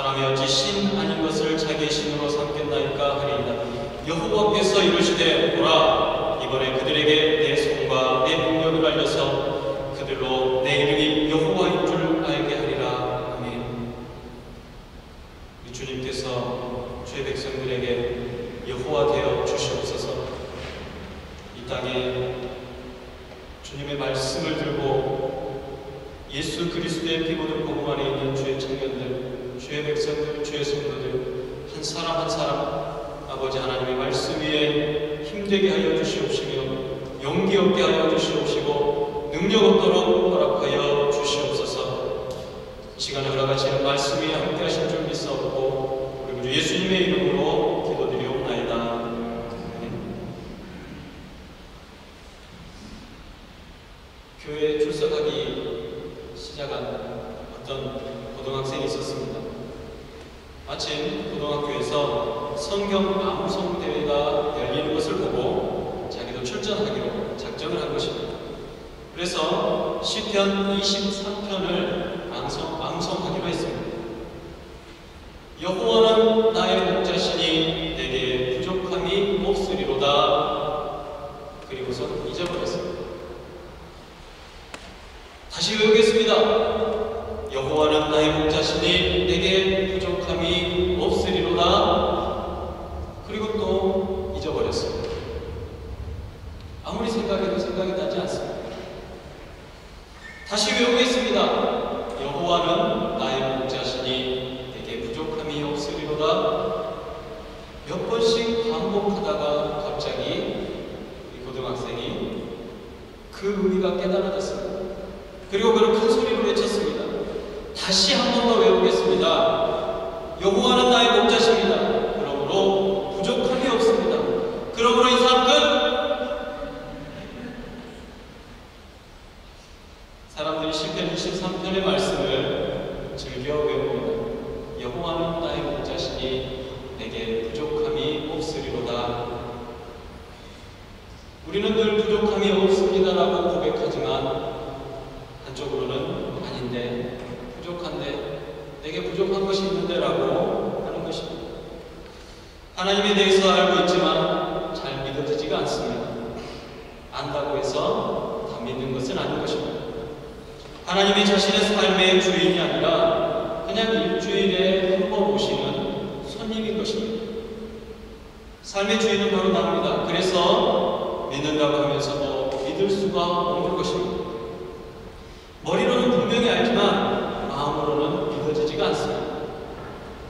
사람의 어찌 신 아닌 것을 자기의 신으로 삼겠나이까 하리이다. 여호와께서 이르시되 보라, 이번에 그들에게 내 손과 내 능력을 알려서 그들로 내 이름이 여호와인 줄 알게 하리라. 아멘. 우리 주님께서 주의 백성들에게 여호와 되어 주시옵소서. 이 땅에 주님의 말씀을 들고 예수 그리스도의 피부를 복음 안에 있는 주의 청년들, 주의 백성들, 주의 성도들 한 사람 한 사람 아버지 하나님의 말씀 위에 힘되게 하여 주시옵시며 용기 없게 하여 주시옵시고 능력 없도록 허락하여 주시옵소서. 이 시간에 허락하시는 말씀 위에 함께 하신 줄 믿사옵고 우리 구주 예수님의 이름으로 기도드리옵나이다. 교회에 출석하기 시작한 어떤 고등학생이 있었습니다. 마침 고등학교에서 성경 암송 대회가 열리는 것을 보고 자기도 출전하기로 작정을 한 것입니다. 그래서 시편 23편을 암송하기로 했습니다. 여호와는 나의 목자시니 내게 부족함이 없으리로다. 그리고선 잊어버렸습니다. 다시 외우겠습니다. 여호와는 나의 목자시니 내게 부족함이 없으리로다. 그리고 또 잊어버렸습니다. 아무리 생각해도 생각이 나지 않습니다. 다시 외우겠습니다. 여호와는 나의 목자시니 내게 부족함이 없으리로다. 몇 번씩 반복하다가 갑자기 이 고등학생이 그 의미가 깨달아졌습니다. 그리고 그를 큰 소리로 외쳤습니다. 다시 한 번 더 외우겠습니다. 여호와는 나의 목자십니다. 그러므로 부족함이 없습니다. 그러므로 인상 끝! 사람들이 시편 23편의 말씀을 즐겨 외웁니다. 여호와는 나의 목자시니 내게 부족함이 없으리로다. 우리는 늘 부족함이 없습니다라고 고백하지만 한쪽으로는 아닌데, 부족한데, 내게 부족한 것이 있는데 라고 하는 것입니다. 하나님에 대해서 알고 있지만 잘 믿어지지가 않습니다. 안다고 해서 다 믿는 것은 아닌 것입니다. 하나님이 자신의 삶의 주인이 아니라 그냥 일주일에 한 번 오시는 손님인 것입니다. 삶의 주인은 바로 나입니다. 그래서 믿는다고 하면서도 믿을 수가 없는 것입니다. 머리로는 분명히 알지만 마음으로는 믿어지지가 않습니다.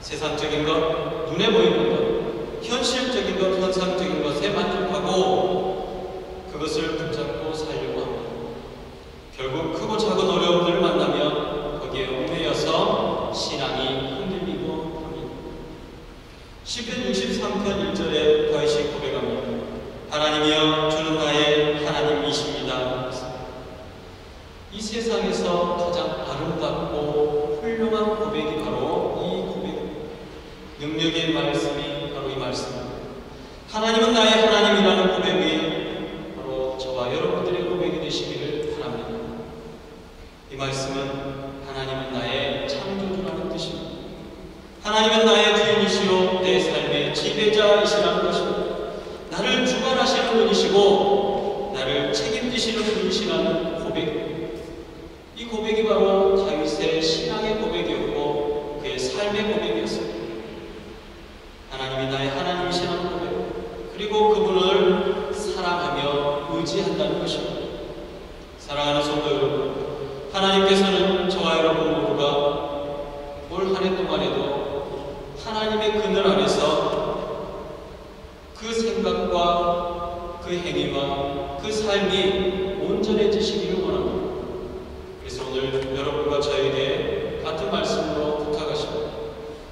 세상적인 것, 눈에 보이는 것, 현실적인 것, 현상적인 것에 만족하고 그것을 붙잡고 살려고 합니다. 결국 크고 작은 어려움들을 만나면 거기에 얽매여서 신앙이 흔들리고 합니다. 시편 63편 1절에 다윗이 고백합니다. 하나님이여 주는 나의 하나님이십니다. 이 세상에서 가장 아름답고 훌륭한 고백이 바로 이 고백입니다. 능력의 말씀이 바로 이 말씀입니다. 하나님은 나의 하나님이라는 고백이 바로 저와 여러분들의 고백이 되시기를 바랍니다. 이 말씀은 하나님은 나의 창조주라는 뜻입니다. 하나님은 나의 주인이시요 내 삶의 지배자이시라는 것입니다. 나를 주관하시는 분이시고 나를 책임지시는 분이시라는 고백입니다. 이 고백이 바로 다윗의 신앙의 고백이었고 그의 삶의 고백이었습니다. 하나님이 나의 하나님이시라는 고백, 그리고 그분을 사랑하며 의지한다는 것입니다. 사랑하는 성도 여러분, 하나님께서는 저와 여러분 모두가 올 한 해 동안에도 하나님의 그늘 안에서 그 생각과 그 행위와 그 삶이 온전해지시기를 원합니다. 그래서 오늘 여러분과 저에게 같은 말씀으로 부탁하십니다.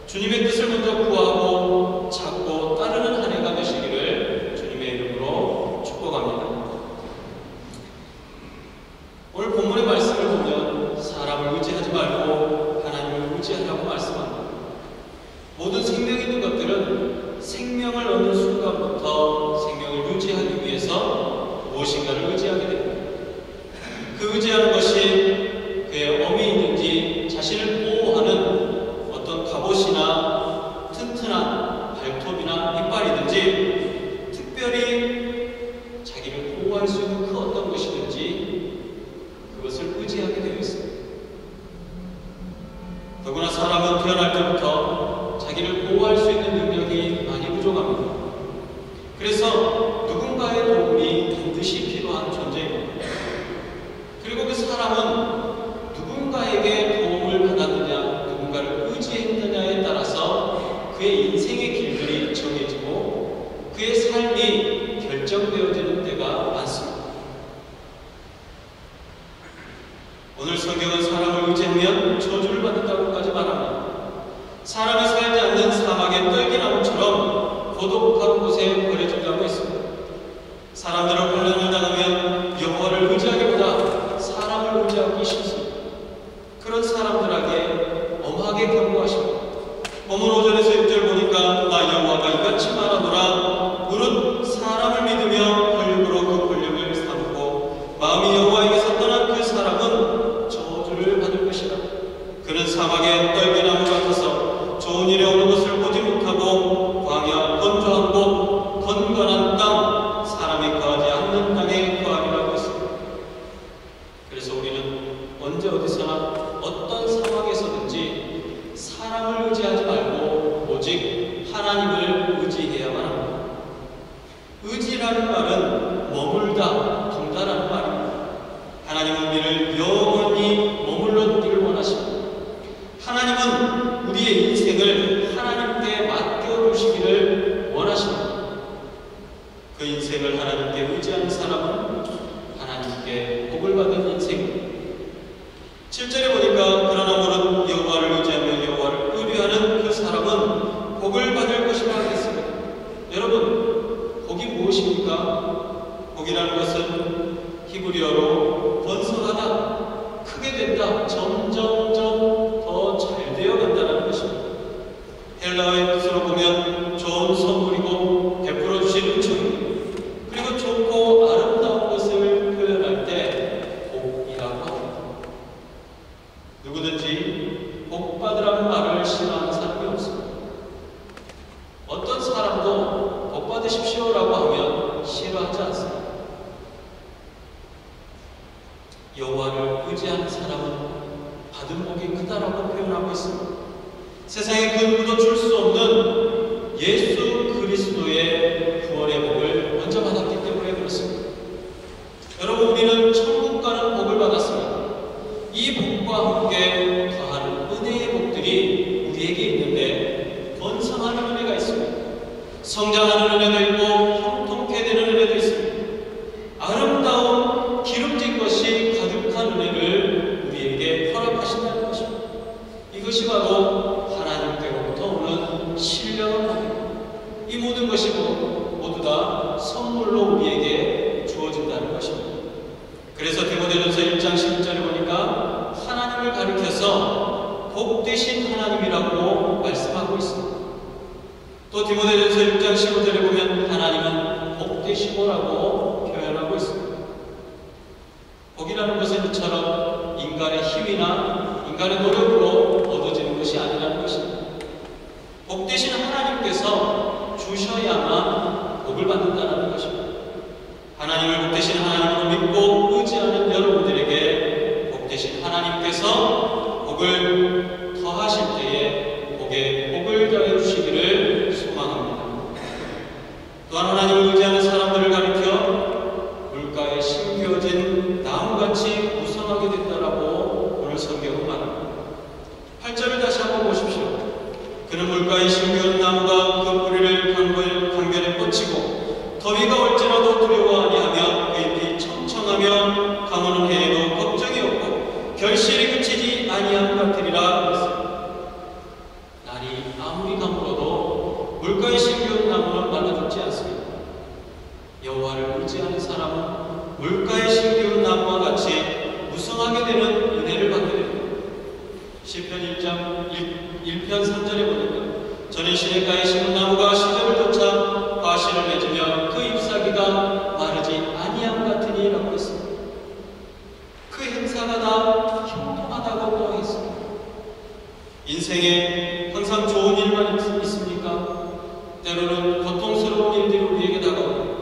주님의 뜻을 먼저 구하고 찾고 따르는 한 해가 되시기를 주님의 이름으로 축복합니다. 오늘 본문의 말씀을 보면 사람을 의지하지 말고 하나님을 의지하라고 말씀합니다. 모든 생명 있는 것들은 생명을 얻는 순간부터 생명을 유지하기 위해서 무엇인가를 의지하게 됩니다. 그 의지하는 것이 그의 어미 있는지 자신을 보호하는 어떤 갑옷이나 의지하게 되어 있습니다. 더구나 사람은 태어날 때부터 자기를 보호할 수 있는 능력이 많이 부족합니다. 그래서 누군가의 도움이 반드시 필요한 존재입니다. 그리고 그 사람은 누군가에게 도움을 받았느냐, 누군가를 의지했느냐에 따라서 그의 인생의 길들이 정해지고 그의 삶이 결정되어지는 때가 많습니다. 오늘 성경은 사람을 의지하면 저주를 받는다고까지 말합니다. 사람이 살지 않는 사막의 떨기나무처럼 고독한 곳에 버려진다고 했습니다. 사람들은 혼란을 당하면 여호와를 의지하기보다 사람을 의지하기 쉽습니다. 그런 사람들에게 엄하게 경고하십니다. 오늘 오전에서 1절 보니까 나 여호와가 이같이 말하노라. 물은 사람을 믿으며 권력으로 그 권력을 삼고 마음이 여호와에게서 떠난 그 사람은 저주를 받을 것이라. 그는 사막의 떨기나무 같아서 좋은 일에 오는 것을 보지 못하고 광야 건조한 곳 건건한 땅 사람이 거하지 않는 땅에 거하리라고 했습니다. 그래서 우리는 언제 어디서나 어떤 상황에서든지 사람을 의지하지 말고 오직 하나님을 의지해야만 합니다. 의지라는 말은 머물다, 둔다라는 말입니다. 하나님은 우리를 영원히 머물러 두기를 원하십니다. 하나님은 우리의 인생을 하나님께 맡겨두시기를 원하십니다. 그 인생을 하나님께 의지하는 사람은 하나님께 복을 받은 인생입니다. 7절에 보니까 그러나 물은 여호와를 의지하며 여호와를 의뢰하는 그 사람은 복을 받을 것이라 했습니다. 여러분, 복이 무엇입니까? 복이라는 것은 히브리어로 번성하다, 크게 된다, 점점점 더 잘 되어간다는 것입니다. 헬라어의 뜻으로 보면 좋은 선물이고 베풀어 주신 은총입니다. 그리고 좋고 아름다운 것을 표현할 때 복이라고 합니다. 누구든지 복받으라는 말을 싫어하는 사람이 없습니다. 어떤 사람도 복받으십시오라고 하면 싫어하지 않습니다. 여호와를 의지하는 사람은 받은 복이 크다라고 표현하고 있습니다. 세상에 그 누구도 줄 수 없는 예수 그리스도의 구원의 복을 먼저 받았기 때문에 그렇습니다. 여러분, 우리는 천국 가는 복을 받았습니다. 이 복과 함께 더하는 은혜의 복들이 우리에게 있는데 번성하는 은혜가 있습니다. 성장하는 은혜도 있고 형통케 되는 은혜도 있습니다. 아름다운 기름진 것이 가득한 은혜를 우리에게 허락하신다는 것입니다. 이것이 바로 하나님께로부터 오는 신령한 복입니다. 이 모든 것이 모두 다 선물로 우리에게 주어진다는 것입니다. 그래서 디모데전서 1장 11절에 보니까 하나님을 가리켜서 복되신 하나님이라고 말씀하고 있습니다. 또 디모데전서 6장 15절에 보면 하나님은 복되시고라고 표현하고 있습니다. 복이라는 것은 이처럼 인간의 힘이나 인간의 노력으로 얻어지는 것이 아니라는 것입니다. 복되신 하나님께서 주셔야만 복을 받는다는 것입니다. 하나님을 복되신 하나님으로 믿고 의지하는 여러분들에게 복되신 하나님께서 복을 더하실 때에 복에 복을 더해 주시기를 소망합니다. 또한 하나님을 의지하는 사람들을 가리켜 물가에 심겨진 나무같이 무성하게 된다라고 오늘 성경은 말합니다. 8절을 다시 한번 보십시오. 그는 물가에 심겨진 나무가 그 뿌리를 강변에 뻗치고 더위가 올지라도 두려워 아니하며 그 잎이 청청하며 가무는 해에도 걱정이 없고 결실이 그치지 아니함 같으리라 했습니다. 날이 아무리 가물어도 물가에 심겨진 나무는 말라 죽지 않습니다. 여호와를 의지하는 사람은 물가에 심겨진 나무와 같이 무성하게 되는 은혜를 받게 됩니다. 시편 1장 1편 3절에 보니까 저는 시냇가에 심은 나무가 시절을 쫓아 과실을 맺으며 그 잎사귀가 마르지 아니함 같으니 라고 했습니다. 그 행사가 다 형통하다고 또 했습니다. 인생에 항상 좋은 일만 있습니까? 때로는 고통스러운 일들이 우리에게 다가옵니다.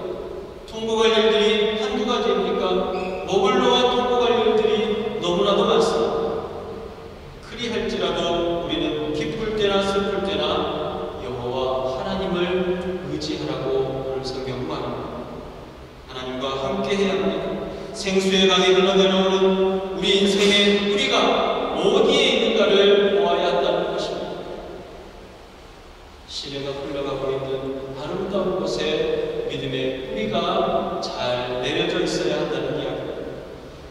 통곡할 일들이 한두 가지입니까? 목을 놓아 통곡할 일들이 너무 인생의 뿌리가 어디에 있는가를 보아야 한다는 것입니다. 시내가 흘러가고 있는 아름다운 곳에 믿음의 뿌리가 잘 내려져 있어야 한다는 이야기입니다.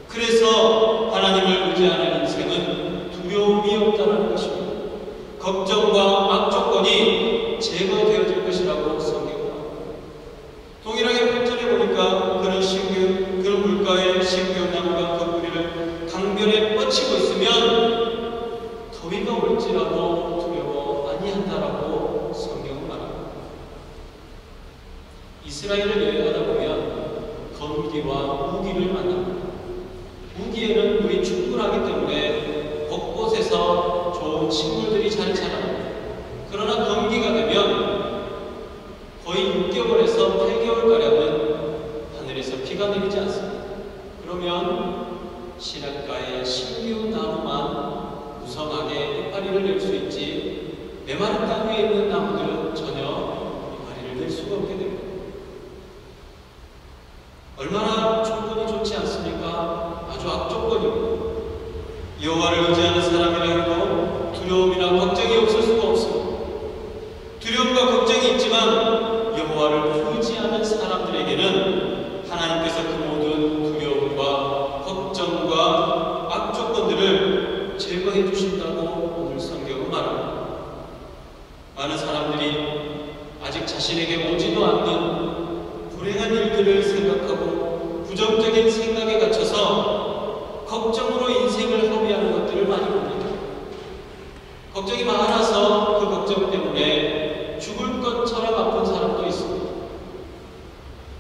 그래서 하나님을 의지하는 인생은 두려움이 없다는 것입니다. 걱정과 악조건이 제거되어질 것이라고 성경은 동일하게 8절에 보니까 그런 물가에 신기한 나무가 그 뿌리를 강변에 뻗치고 있으면 더위가 올지라도 두려워 아니한다라고 성경은 말합니다. 이스라엘을 여행하다 보면 건기와 우기를 만납니다. 우기에는 물이 충분하기 때문에 곳곳에서 좋은 식물들이 잘 자랍니다. 그러나 건기가 되면 거의 6개월에서 8개월가량은 하늘에서 비가 내리지 않습니다. 그러면 시냇가에 신기한 나무만 무성하게 이파리를 낼 수 있지 메마른 땅 위에 있는 나무들은 전혀 이파리를 낼 수가 없게 됩니다. 얼마나 조건이 좋지 않습니까? 아주 악조건입니다. 여호와를 의지하는 사람이라 해도 두려움이나 걱정이 없을 수가 없습니다. 두려움과 걱정이 있지만 여호와를 의지하는 사람들에게는 하나님께서 그 모든 두려움과 걱정과 악조건들을 제거해 주신다고 오늘 성경은 말합니다. 많은 사람들이 아직 자신에게 오지도 않는 불행한 일들을 생각하고 부정적인 생각에 갇혀서 걱정으로 인생을 허비하는 것들을 많이 봅니다. 걱정이 많아서 그 걱정 때문에 죽을 것처럼 아픈 사람도 있습니다.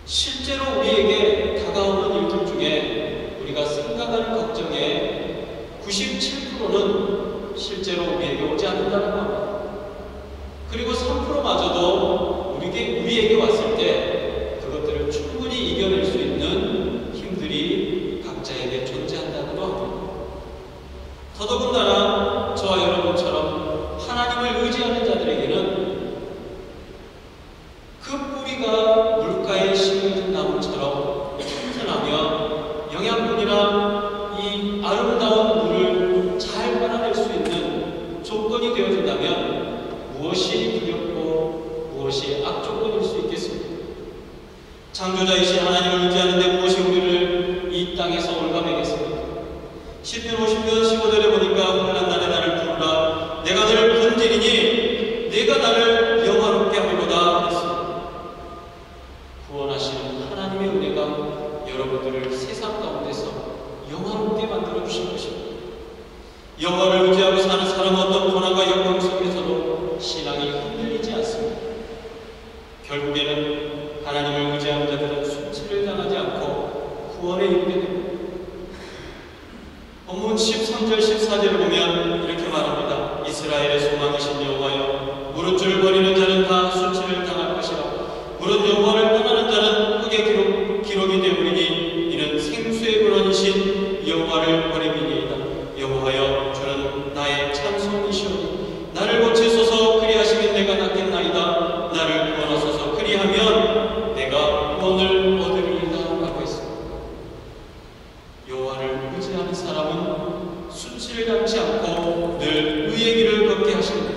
실제로 우리에게 다가오는 일들 중에 우리가 생각하는 걱정의 97%는 실제로 우리에게 오지 않는다는 겁니다. 그리고 3%마저도 우리에게 왔을 때 그것들을 충분히 이겨낼 수 있는 힘들이 각자에게 존재한다고 합니다. 더더군다나 저와 여러분처럼 하나님을 의지하는 자들에게는 그 뿌리가 물가에 심어진 나무처럼 튼튼하며 영양분이나 이 아름다운 물을 잘 빨아낼 수 있는 조건이 되어진다면 무엇이 두렵고 무엇이 악조건일 수 있겠습니까? 창조자이신 하나님을 의지하는데 무엇이 우리를 이 땅에서 올가매겠습니까? 시편 50편 15절에 보니까 환난 날에 나를 부르라 내가 너를 건지리니 내가 나를 영화롭게 하리로다 했습니다. 구원하시는 하나님의 은혜가 여러분들을 세상 가운데서 영화롭게 만들어 주신 것입니다. 여호와를 의지하고 사는 사람은 어떤 고난과 역경 속에서도 신앙이 흔들리지 않습니다. 결국에는 하나님을 의지하는 자들은 수치를 당하지 않고 구원에 이르게 됩니다. 본문 13절 14절을 보면 이렇게 말합니다. 이스라엘의 소망이신 여호와여 무릇 줄 버리는 자는 다 수치를 당할 것이라 무릇 여호와를 떠나는 자는 흙에 기록이 되오리니 이는 생수의 근원이신 여호와를 버림이니이다. 여호와여 주는 나의 찬송이시오니 나를 고치소서 그리하시면 내가 낫겠나이다. 나를 구원하소서 그리하면 내가 구원을 얻으리이다 라고 했습니다. 여호와를 의지하는 사람은 수치를 당치 않고 늘 의의 길을 걷게 하십니다.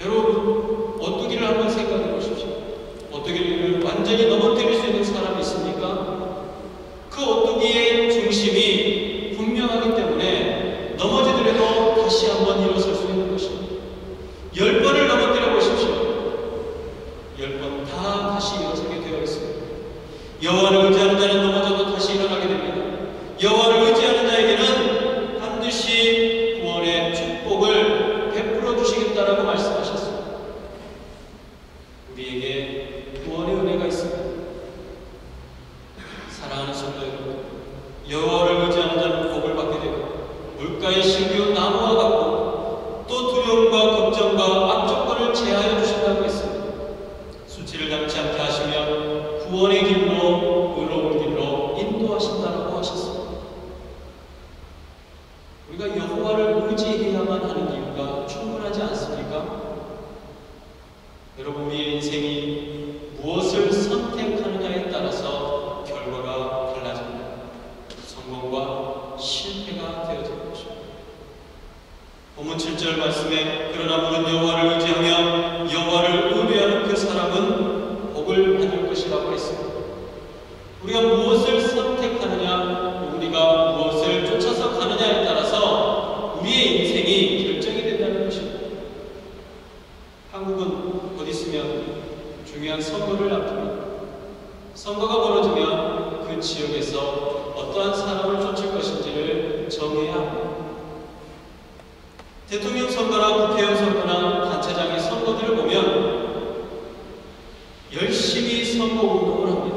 여러분 오뚜기를 한번 생각해 보십시오. 오뚜기를 완전히 넘어뜨릴 수 있는 사람이 있습니까? 그 오뚜기의 중심이 분명하기 때문에 넘어지더라도 다시 한번 일어설 수 있는 것입니다. 10번을 넘어뜨려 보십시오. 10번 다 다시 일어서게 되어 있습니다. 여호와를 의지하는 자는 넘어져도 다시 일어나게 됩니다. 여호와를 의지하는 자에게는 반드시 구원의 축복을 베풀어 주시겠다라고 말씀하셨습니다. 우리에게 구원의 은혜가 있습니다. 사랑하는 성도 여러분, 여호와를 의지하는 자는 복을 받게 되고 물가에 심기운 나무와 같고 또 두려움과 걱정과 악조건을 제하여 주신다고 했습니다. 수치를 당치 않게 하시며 구원의 길로 의로운 길로 인도하신다고 하셨습니다. 우리가 여호와를 의지해야만 하는 이유가 충분하지 않습니까? 여러분 우리의 인생이 무엇을 선택하느냐에 따라서 결과가 달라집니다. 성공과 실패가 되어지는 것입니다. 본문 7절 말씀에 그러나 무릇 여호와를 의지하며 여호와를 의뢰하는 그 사람은 복을 받을 것이라고 했습니다. 우리가 무엇을 선택하느냐, 우리가 무엇을 쫓아서 가느냐에 따라서 우리의 인생이 결정이 된다는 것입니다. 한국은 곧 있으면 중요한 선거를 앞둡니다. 선거가 벌어지면 그 지역에서 어떠한 사람을 쫓을 것인지를 정해야 합니다. 대통령 선거나 국회의원 선거나 단체장의 선거들을 보면 열심히 선거 운동을 합니다.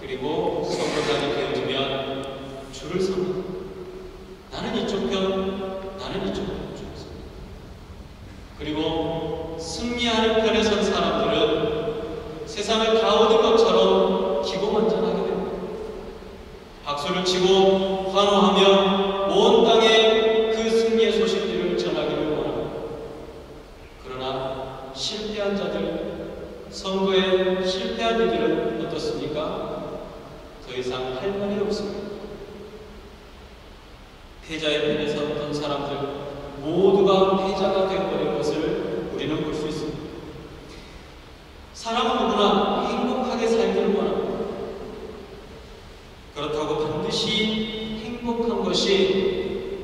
그리고 선거장이 되어지면 줄을 섭니다. 나는 이쪽 편, 나는 이쪽 편 줄을 섭니다. 그리고 승리하는 편에 선 사람들은 세상을 다 얻은 것처럼 기고만장하게 됩니다. 박수를 치고 환호하며 온 땅에 그 승리의 소식들을 전하기를 원합니다. 그러나 실패한 자들, 선거에 실패한 이들은 어떻습니까? 더 이상 할 말이 없습니다. 패자의 편에 섰던 사람들 모두가 패자가 되어버린 것을 우리는 볼 수 있습니다. 사람은 누구나 행복하게 살기를 원합니다. 그렇다고 반드시 행복한 것이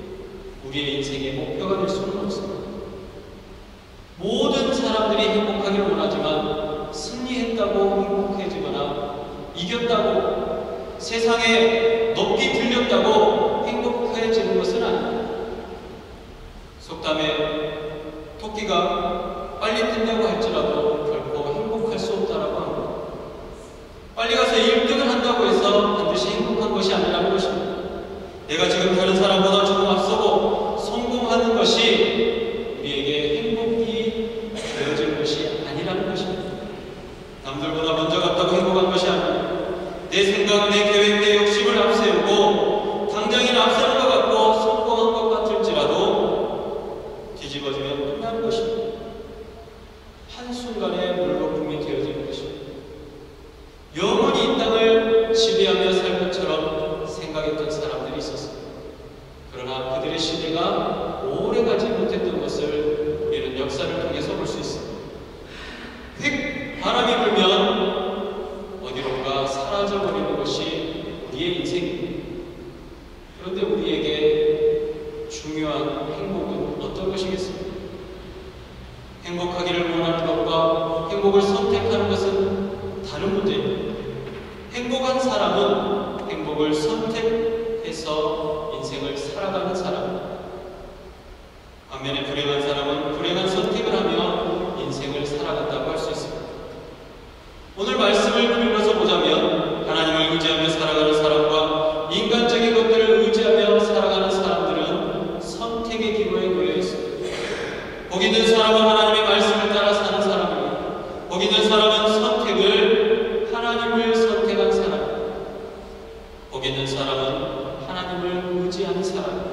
우리의 인생의 목표가 될 수는 없습니다. 모든 사람들이 행복하기를 원하지만 승리했다고 행복해지거나 이겼다고 세상에 높이 들렸다고 행복해지는 것은 아닙니다. 속담에 토끼가 빨리 뜬다고 할지라도 결코 행복할 수 없다라고 합니다. 빨리 가서 1등을 한다고 해서 반드시 행복한 것이 아니라는 것입니다. 내가 지금 다른 사람보다 조금 앞서고 성공하는 것이 우리에게 행복이 되어질 것이 아니라는 것입니다. 남들보다 먼저 갔다고 행복한 것이 아닙니다. 내 생각, 내 계획, 내 욕심을 앞세우고 당장에는 앞서는 것 같고 성공한 것 같을지라도 뒤집어지면 끝나는 것입니다. 한순간에 물거품이 되어지는 것입니다. 영원히 이 땅을 지배하며 살 것처럼 생각했던 사람들이 있었습니다. 그러나 그들의 시대가 오래가지 못했던 것을 우리는 역사를 통해서 볼 수 있습니다. 휙 바람이 불면 어디론가 사라져버리는 것이 우리의 인생입니다. 그런데 우리에게 중요한 행복은 어떤 것이겠습니까? 행복하기를 원하는 것과 행복을 선택하는 것은 다른 문제입니다. 행복한 사람은 행복을 선택해서 인생을 살아가는 사람입니다. 반면에 불행한 사람은 불행한 선택을 하며 인생을 살아간다고 할 수 있습니다. 오늘 말씀을 빌어서 보자면 하나님을 의지하며 살아가는 사람과 인간적인 것들을 의지하며 살아가는 사람들은 선택의 기로에 놓여 있습니다. 복 있는 사람은 하나님의 말씀을 따라 사는 사람입니다. 복 있는 사람은 선택을 하나님을 선택한 사람입니다. 복 있는 사람은 하나님을 의지하는 사람입니다.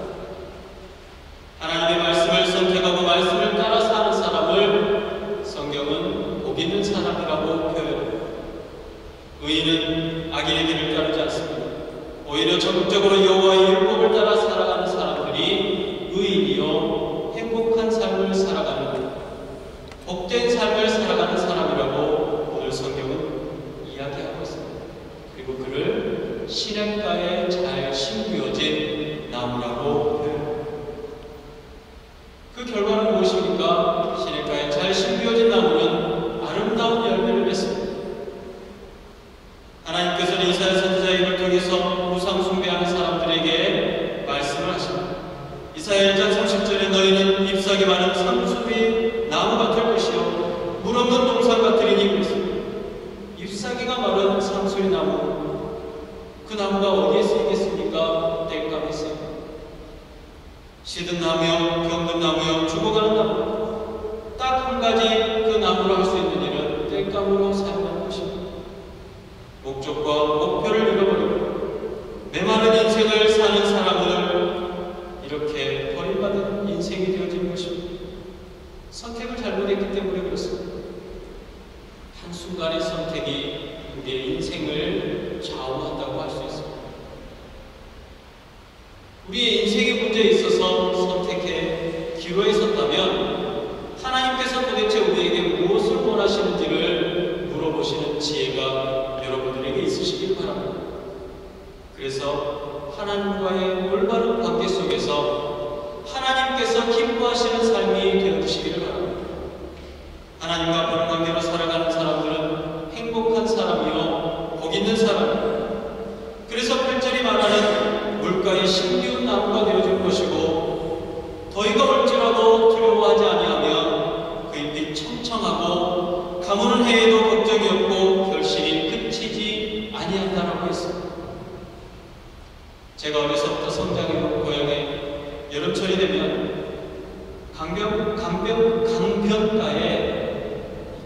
하나님의 말씀을 선택하고 말씀을 따라 사는 사람을 성경은 복 있는 사람이라고 표현합니다. 의인은 악인의 길을 따르지 않습니다. 오히려 적극적으로 여호와의 율법을 따라 살아가는 사람들이 의인이요 행복한 삶을 살아가는 것, 복된 삶을 살아가는 사람이라고 오늘 성경은 이야기하고 있습니다. 그리고 그를 시냇가에 잘 심겨진 나무라고 표현합니다. 그 결과는 무엇입니까? 시냇가에 잘 심겨진 나무는 아름다운 열매를 맺습니다. 하나님께서는 이사야 선지자의 입을 통해서 우상 숭배하는 사람들에게 말씀을 하십니다. 이사야 1장 30절에 너희는 잎사귀 많은 상수리 나무 같을 것이요 물 없는 동산 같으리니 그랬습니다. 잎사귀가 마른 상수리 나무, 그 나무가 어디에 쓰이겠습니까? 땔감에 쓰입니다. 시든 나무요, 병든 나무요, 죽어가는 나무. 딱 한 가지 그 나무로 할 수 있는 일은 땔감으로 사용하는 것입니다. 목적과 목표를 잃어버리고 메마른 인생을 사는 사람을 이렇게 버림받은 인생이 되어진 것입니다. 선택을 잘못했기 때문에 그렇습니다. 한순간의 선택이 우리의 인생을 좌우한다고 할 수 있습니다. 우리의 인생의 문제에 있어서 선택해 기로에 섰다면 하나님께서 도대체 우리에게 무엇을 원하시는지를 물어보시는 지혜가 여러분들에게 있으시길 바랍니다. 그래서 하나님과의 올바른 관계 속에서 하나님께서 기뻐하시는 삶이 되어주시기를 바랍니다. 하나님과 바른 관계로 살아가는 사람들은 행복한 사람이요 복 있는 사람입니다. 그래서 8절이 말하는 물가에 신기운 나무가 되어줄 것이고 더위가 올지라도 두려워하지 아니하며 그 잎이 청청하고 가무는 해에도 걱정이 없고 결실이 그치지 아니한다라고 했습니다. 제가 어려서부터 성장해온 고향에 여름철이 되면 강변가에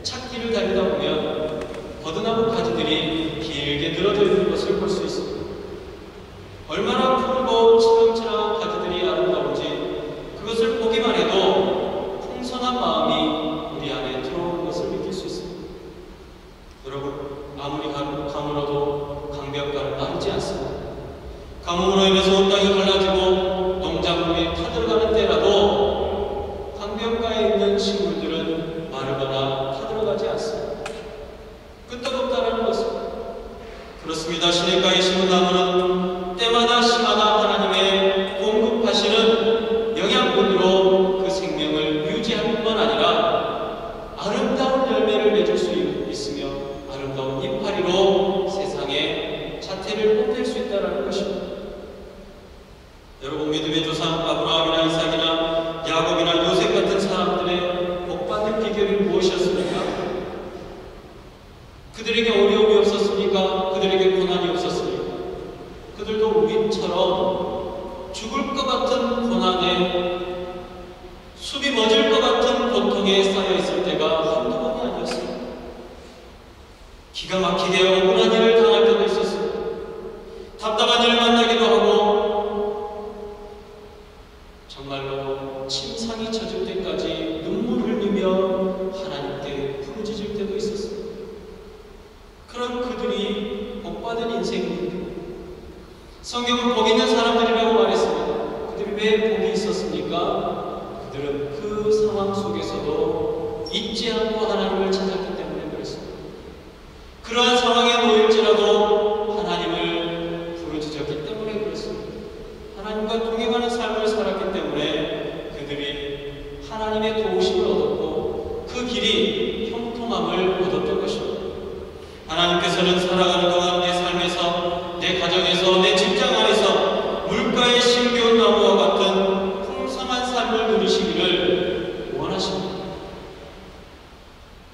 찻길을 달리다 보면 버드나무 가지들이 길게 늘어져 있는 것을 볼 수 있습니다. 얼마나 푸르고 치렁치렁한 가지들이 아름다운지 그것을 보기만 해도 풍성한 마음이 우리 안에 들어오는 것을 느낄 수 있습니다. 여러분, 아무리 가물어도 강변가는 마르지 않습니다. 가뭄으로 인해서 온 땅이 갈라지고 농작물이 타들어가는 때라도 강변가에 있는 식물들은 마르거나 타들어가지 않습니다. 끄떡없다라는 것입니다. 그렇습니다. 시냇가에 심은 나무는 때마다 시마다 하나님의 공급하시는 영양분으로 그 생명을 유지할 뿐만 아니라 아름다운 열매를 맺을 수 있으며 아름다운 이파리로 세상에 자태를 뽐낼 수 있다는 것입니다. 여러분, 믿음의 조상 아브라함이나 이삭이나 야곱이나 요셉 같은 사람들의 복받는 비결이 무엇이었습니까? 그들에게 어려움이 없었습니까? 그들에게 고난이 없었습니까? 그들도 우리처럼 죽을 것 같은 고난에 숨이 멎을 것 같은 고통에 쌓여 있을 때가 한두 번이 아니었습니다. 기가 막히게 억울한 일을 당할 때도 있었습니다. 답답한 일을 만나기도 하고 정말로 침상이 젖을 때까지 눈물 흘리며 하나님께 부르짖을 때도 있었습니다. 그런 그들이 복받은 인생입니다. 성경은 복 있는 사람들이라고 말했습니다. 그들이 왜 복이 있었습니까? 그들은 그 상황 속에서도 잊지 않고 하나님을 찾았기 때문에 그렇습니다. 그러한 상황에 놓일지라도 하나님을 부르짖었기 때문에 그렇습니다. 하나님과 동행하는 삶을 살았기 때문에 그들이 하나님의 도우심을 얻었고 그 길이 형통함을 얻었던 것입니다. 하나님께서는 살아가는 동안 내 삶에서, 내 가정에서, 내 직장 안에서 물가에 심겨운 나무와 같은 풍성한 삶을 누리시기를 원하십니다.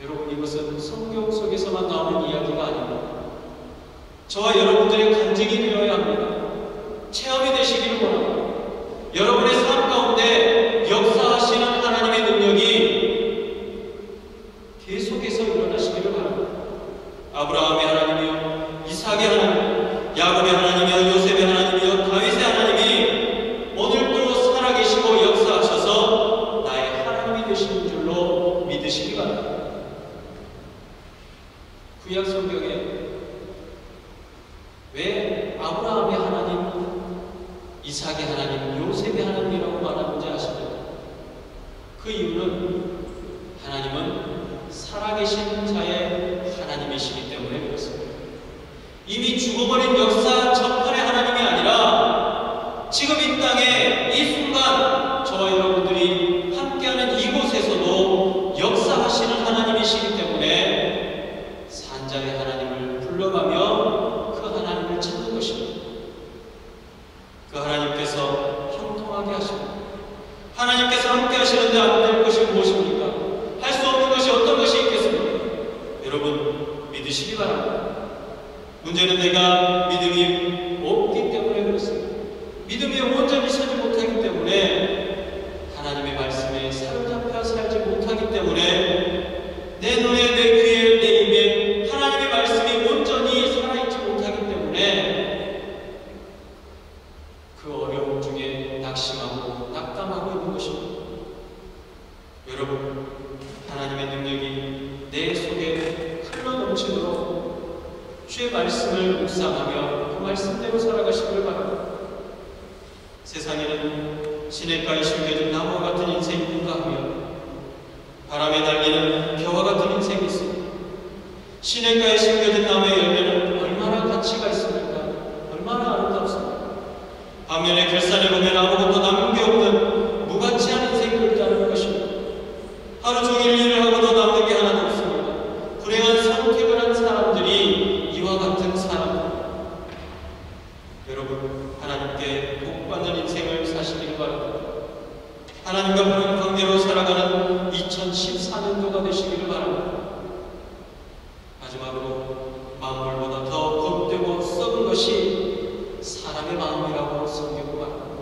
여러분, 이것은 성경 속에서만 나오는 이야기가 아닙니다. 저와 여러분들의 간증이 되어야 합니다. 체험이 되시기를 원합니다. 여러분의 삶 가운데 역사하시는 하나님의 능력이 계속해서 일어나시기를 바랍니다. 아브라함의 하나님이요, 이삭의 하나님, 야곱의 하나님이요, 요셉의 하나님이요, 다윗의 하나님이 오늘도 살아계시고 역사하셔서 나의 하나님이 되시는 줄로 믿으시기 바랍니다. 구약 성경에 왜 아브라함의 하나님, 이삭의 하나님, 요셉의 하나님이라고 말하는지 아십니까? 그 이유는 하나님은 살아계신 자의 하나님이시기 때문에 그렇습니다. 이미 죽어버린 역사 전판의 하나님이 아니라 지금 이 땅에 이 순간 저와 여러분들이 함께하는 이곳에서도 역사하시는 하나님이시기 때문에 산자의 하나님을 불러가며 그 하나님을 찾는 것입니다. 그 하나님께서 형통하게 하십니다. 하나님께서 함께 하시는데 안 될 것이 무엇입니까? 할 수 없는 것이 어떤 것이 있겠습니까? 여러분, 믿으시기 바랍니다. 문제는 내가 믿음이 없기 때문에 그렇습니다. 믿음이 온전히 서지 못하기 때문에 하나님의 말씀에 사로잡혀 살지 못하기 때문에 내 눈에, 내 귀에, 내 입에 하나님의 말씀이 온전히 살아있지 못하기 때문에 그 어려움 중에 낙심하고 낙담하고 있는 것입니다. 여러분, 하나님의 능력이 내 속에 흘러넘치도록 주의 말씀을 묵상하며 그 말씀대로 살아가시기를 바랍니다. 세상에는 시냇가에 심겨진 나무와 같은 인생이 있는가 하면 바람에 날리는 벼와 같은 인생이 있습니다. 시냇가에 심겨진 나무의 열매는 얼마나 가치가 있습니까? 얼마나 아름답습니까? 반면에 결산에 보면 아무것도 남은 게 없는 무가치한 인생이 있다는 것입니다. 하루 종일 일을 하고도 남는 게 하나도 없습니다. 불행한 선택을 한 사람들이 이와 같은 사람들. 여러분, 하나님께 복받는 인생을 사시길 바랍니다. 하나님과 바른 관계로 살아가는 2014년도가 되시기를 바랍니다. 마지막으로 만물보다 더 곱되고 썩은 것이 사람의 마음이라고 성경은 말합니다.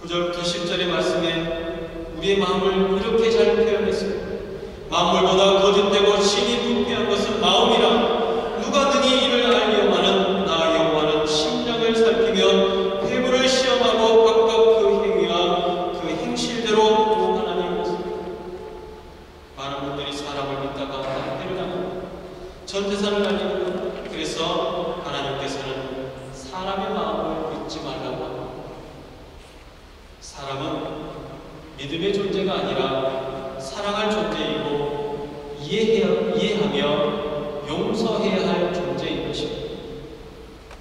9절부터 10절의 말씀에 우리의 마음을 이렇게 잘 표현했습니다. 만물보다 거짓되고 신이 부패한 것은 마음이라 누가 능히 이를 알려하는 나 여호와는 심령을 살피며 회부를 시험하고 각각 그 행위와 그 행실대로 하나님 것입니다. 많은 분들이 사람을 믿다가 낭패를 당합니다. 전 재산을 날리고 그래서 하나님께서는 사람의 마음을 믿지 말라고 합니다. 사람은 믿음의 존재가 아니라 사랑할 존재이고 이해하며 용서해야 할 존재인 것입니다.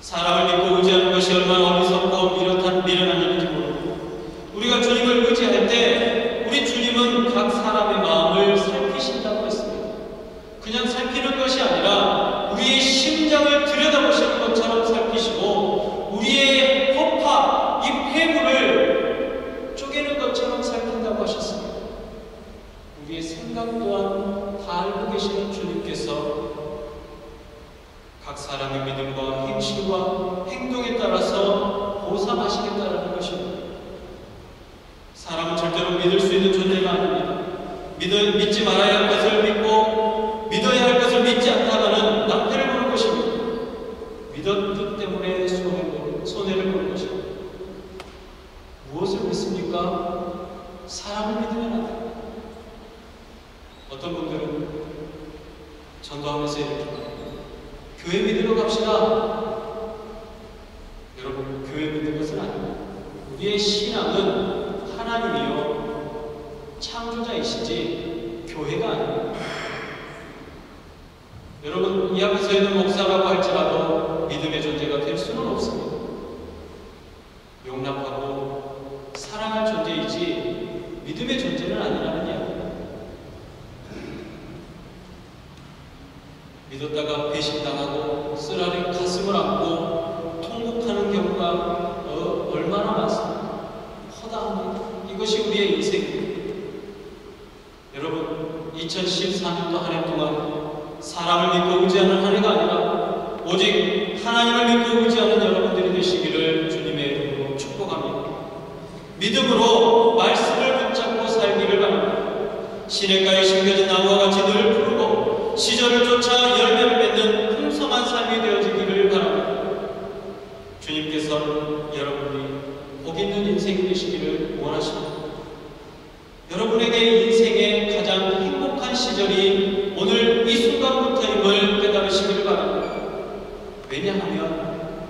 사람을 믿고 의지하는 것이 얼마나 어리석고 미련한 일인지 모르고 우리가 주님을 의지할 때 우리 주님은 각 사람의 마음을 살피신다고 했습니다. 그냥 살피는 것이 아니라 우리의 심장을 들여다보시는 것처럼 살피시고 우리의 허파, 이 폐부를 쪼개는 것처럼 살핀다고 하셨습니다. 우리의 생각 또한 다 알고 계시는 주님께서 각 사람의 믿음과 행실과 행동에 따라서 보상하시겠다는 것입니다. 사람은 절대로 믿을 수 있는 존재가 아닙니다. 믿지 말아야 할 것을 믿고 믿어야 할 것을 믿지 않다가는 낭패를 보는 것입니다. 믿었기 때문에 손해를 보는 것입니다. 무엇을 믿습니까? 사람을 믿으면 안 됩니다. 어떤 분들은 전도하면서 이렇게 말합니다. 교회 믿으러 갑시다. 여러분, 교회 믿는 것은 아닙니다. 우리의 신앙은 하나님이요 창조자이시지 교회가 아닙니다. 여러분, 이 앞에 서 있는 목사라고 할지라도 믿음의 존재가 될 수는 없습니다. 용납하고 사랑할 존재이지 믿음의 존재는 아니라는 이야기입니다. 믿었다가 배신당하고 쓰라린 가슴을 안고 통곡하는 경우가 얼마나 많습니까? 허다합니다. 이것이 우리의 인생입니다. 여러분, 2014년도 한 해 동안 사람을 믿고 의지하는 한 해가 아니라 오직 하나님을 믿고 의지하는 여러분들이 되시기를 주님의 이름으로 축복합니다. 믿음으로 말씀을 붙잡고 살기를 바랍니다. 시냇가에 심겨진 나무와 같이 늘 푸르고 시절을 쫓아 열매를 맺는 풍성한 삶이 되어지기를 바랍니다. 주님께서는 여러분이 복 있는 인생이 되시기를 원하십니다. 여러분에게 인생의 가장 행복한 시절이 오늘 이 순간부터임을 깨달으시기를 바랍니다. 왜냐하면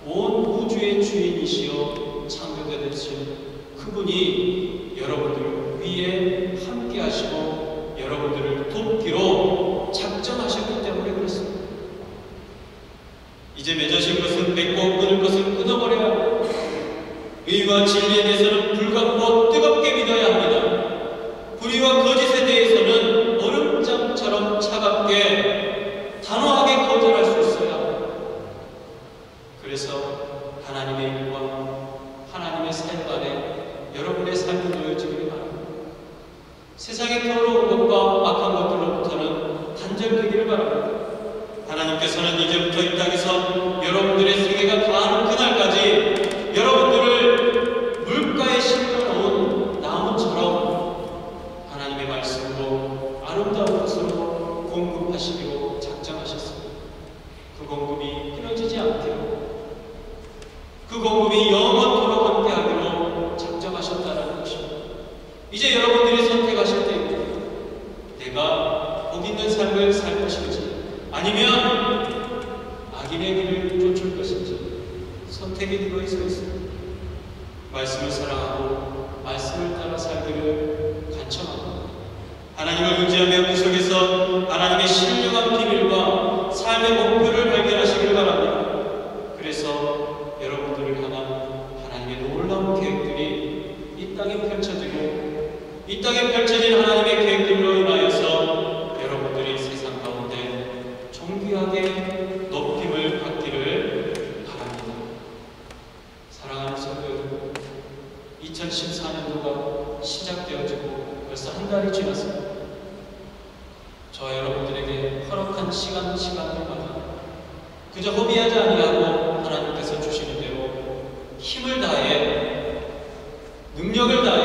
온 우주의 주인이시여 창조자 되신 그분이 여러분들 위에 함께 하시고 여러분들을 돕기로 작정하셨기 때문에 그렇습니다. 이제 맺어진 것은 맺고 끊을 것은 끊어버려야 합니다. 의와 진리에 대해서는 불같고 뜨겁게 믿어야 합니다. 불의와 거짓에 대해서는 얼음장처럼 차갑게 단호하게 거절할 수 있어야 합니다. 그래서 하나님의 일과 하나님의 삶 안에 여러분의 삶이 놓여지기를 바랍니다. 세상에 더러운 것과 악한 것들로부터는 단절되기를 바랍니다. 하나님께서는 이제부터 이 땅에서 여러분들의 생애가 다하는 그날까지 여러분들을 물가에 심어놓은 나무처럼 하나님의 말씀으로 아름다운 것으로 공급하시기로 작정하셨습니다. 그 공급이 끊어지지 않기로, 그 공급이 영원토록 함께하기로 작정하셨다는 것입니다. 이제 여러분들이 선택하실 때입니다. 말씀을 사랑하고 말씀을 따라 살기를 간청합니다. 하나님을 의지하며 그 속에서 하나님의 신령한 비밀과 삶의 목표를 발견하시길 바랍니다. 그래서 여러분들을 향한 하나님의 놀라운 계획들이 이 땅에 펼쳐지고 이 땅에 펼쳐진 하나님의 계획들로 인하여서 여러분들이 세상 가운데 존귀하게 높임을 받기를 바랍니다. 사랑하는 성도 여러분, 2014년도가 시작되어지고 벌써 한 달이 지났습니다. 저와 여러분들에게 허락한 시간마다 그저 허비하지 아니하고 하나님께서 주시는 대로 힘을 다해 능력을 다해